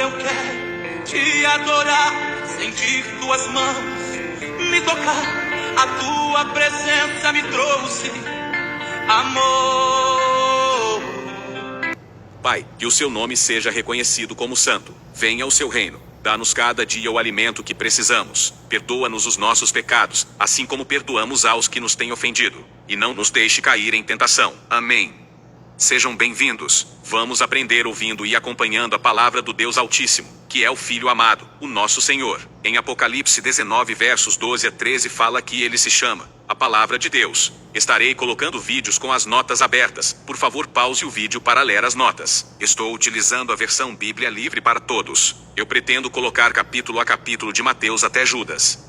eu quero te adorar, sentir tuas mãos me tocar. A tua presença me trouxe amor. Pai, que o seu nome seja reconhecido como santo. Venha o seu reino. Dá-nos cada dia o alimento que precisamos. Perdoa-nos os nossos pecados, assim como perdoamos aos que nos têm ofendido. E não nos deixe cair em tentação. Amém. Sejam bem-vindos. Vamos aprender ouvindo e acompanhando a palavra do Deus Altíssimo, que é o Filho amado, o nosso Senhor. Em Apocalipse 19 versos 12 a 13 fala que ele se chama a Palavra de Deus. Estarei colocando vídeos com as notas abertas. Por favor, pause o vídeo para ler as notas. Estou utilizando a versão Bíblia Livre para Todos. Eu pretendo colocar capítulo a capítulo de Mateus até Judas.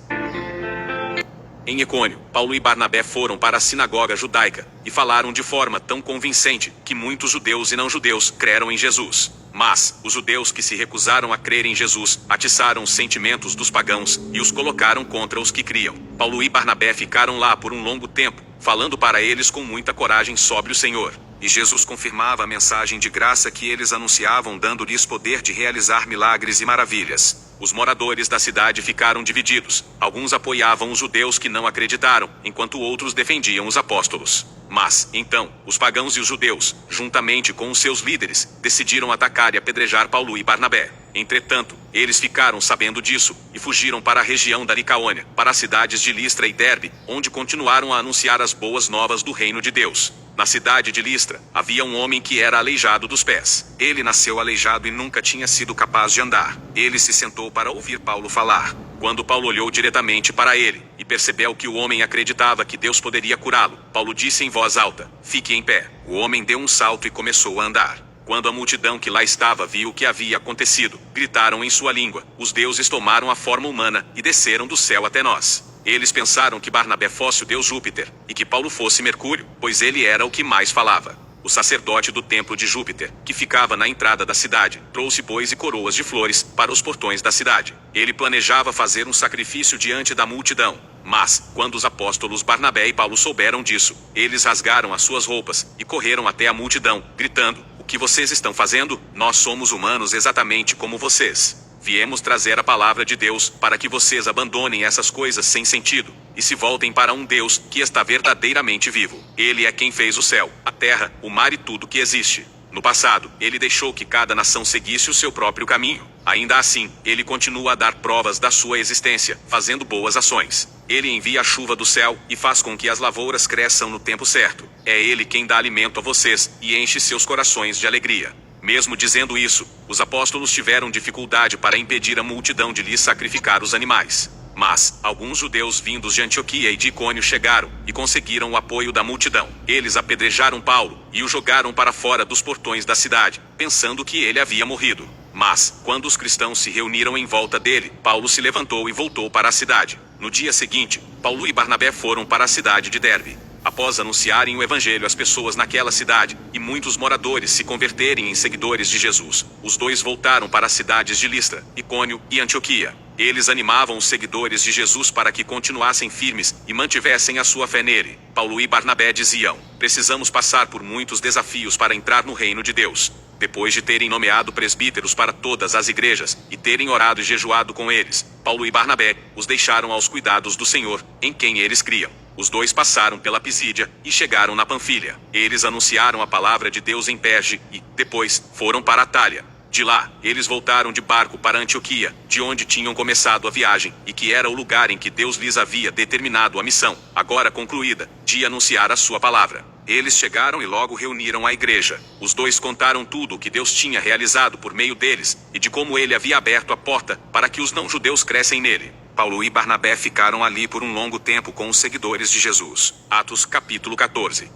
Em Icônio, Paulo e Barnabé foram para a sinagoga judaica e falaram de forma tão convincente que muitos judeus e não-judeus creram em Jesus. Mas os judeus que se recusaram a crer em Jesus atiçaram os sentimentos dos pagãos e os colocaram contra os que criam. Paulo e Barnabé ficaram lá por um longo tempo, falando para eles com muita coragem sobre o Senhor. E Jesus confirmava a mensagem de graça que eles anunciavam, dando-lhes poder de realizar milagres e maravilhas. Os moradores da cidade ficaram divididos. Alguns apoiavam os judeus que não acreditaram, enquanto outros defendiam os apóstolos. Mas, então, os pagãos e os judeus, juntamente com os seus líderes, decidiram atacar e apedrejar Paulo e Barnabé. Entretanto, eles ficaram sabendo disso e fugiram para a região da Licaônia, para as cidades de Listra e Derbe, onde continuaram a anunciar as boas novas do reino de Deus. Na cidade de Listra, havia um homem que era aleijado dos pés. Ele nasceu aleijado e nunca tinha sido capaz de andar. Ele se sentou para ouvir Paulo falar. Quando Paulo olhou diretamente para ele e percebeu que o homem acreditava que Deus poderia curá-lo, Paulo disse em voz alta: "Fique em pé." O homem deu um salto e começou a andar. Quando a multidão que lá estava viu o que havia acontecido, gritaram em sua língua: "Os deuses tomaram a forma humana e desceram do céu até nós." Eles pensaram que Barnabé fosse o deus Júpiter, e que Paulo fosse Mercúrio, pois ele era o que mais falava. O sacerdote do templo de Júpiter, que ficava na entrada da cidade, trouxe bois e coroas de flores para os portões da cidade. Ele planejava fazer um sacrifício diante da multidão. Mas, quando os apóstolos Barnabé e Paulo souberam disso, eles rasgaram as suas roupas e correram até a multidão, gritando: "O que vocês estão fazendo? Nós somos humanos exatamente como vocês. Viemos trazer a palavra de Deus para que vocês abandonem essas coisas sem sentido e se voltem para um Deus que está verdadeiramente vivo. Ele é quem fez o céu, a terra, o mar e tudo que existe. No passado, ele deixou que cada nação seguisse o seu próprio caminho. Ainda assim, ele continua a dar provas da sua existência, fazendo boas ações. Ele envia a chuva do céu e faz com que as lavouras cresçam no tempo certo. É ele quem dá alimento a vocês e enche seus corações de alegria." Mesmo dizendo isso, os apóstolos tiveram dificuldade para impedir a multidão de lhes sacrificar os animais. Mas, alguns judeus vindos de Antioquia e de Icônio chegaram e conseguiram o apoio da multidão. Eles apedrejaram Paulo e o jogaram para fora dos portões da cidade, pensando que ele havia morrido. Mas, quando os cristãos se reuniram em volta dele, Paulo se levantou e voltou para a cidade. No dia seguinte, Paulo e Barnabé foram para a cidade de Derbe. Após anunciarem o evangelho às pessoas naquela cidade, e muitos moradores se converterem em seguidores de Jesus, os dois voltaram para as cidades de Listra, Icônio e Antioquia. Eles animavam os seguidores de Jesus para que continuassem firmes e mantivessem a sua fé nele. Paulo e Barnabé diziam: "Precisamos passar por muitos desafios para entrar no reino de Deus." Depois de terem nomeado presbíteros para todas as igrejas e terem orado e jejuado com eles, Paulo e Barnabé os deixaram aos cuidados do Senhor, em quem eles criam. Os dois passaram pela Pisídia e chegaram na Panfilha. Eles anunciaram a palavra de Deus em Perge e, depois, foram para Atália. De lá, eles voltaram de barco para Antioquia, de onde tinham começado a viagem, e que era o lugar em que Deus lhes havia determinado a missão, agora concluída, de anunciar a sua palavra. Eles chegaram e logo reuniram a igreja. Os dois contaram tudo o que Deus tinha realizado por meio deles, e de como ele havia aberto a porta para que os não-judeus crescem nele. Paulo e Barnabé ficaram ali por um longo tempo com os seguidores de Jesus. Atos capítulo 14.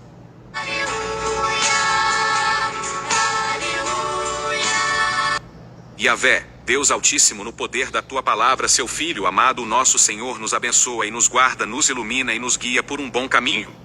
Yahvé, Deus Altíssimo, no poder da tua palavra, seu Filho amado, o nosso Senhor, nos abençoa e nos guarda, nos ilumina e nos guia por um bom caminho.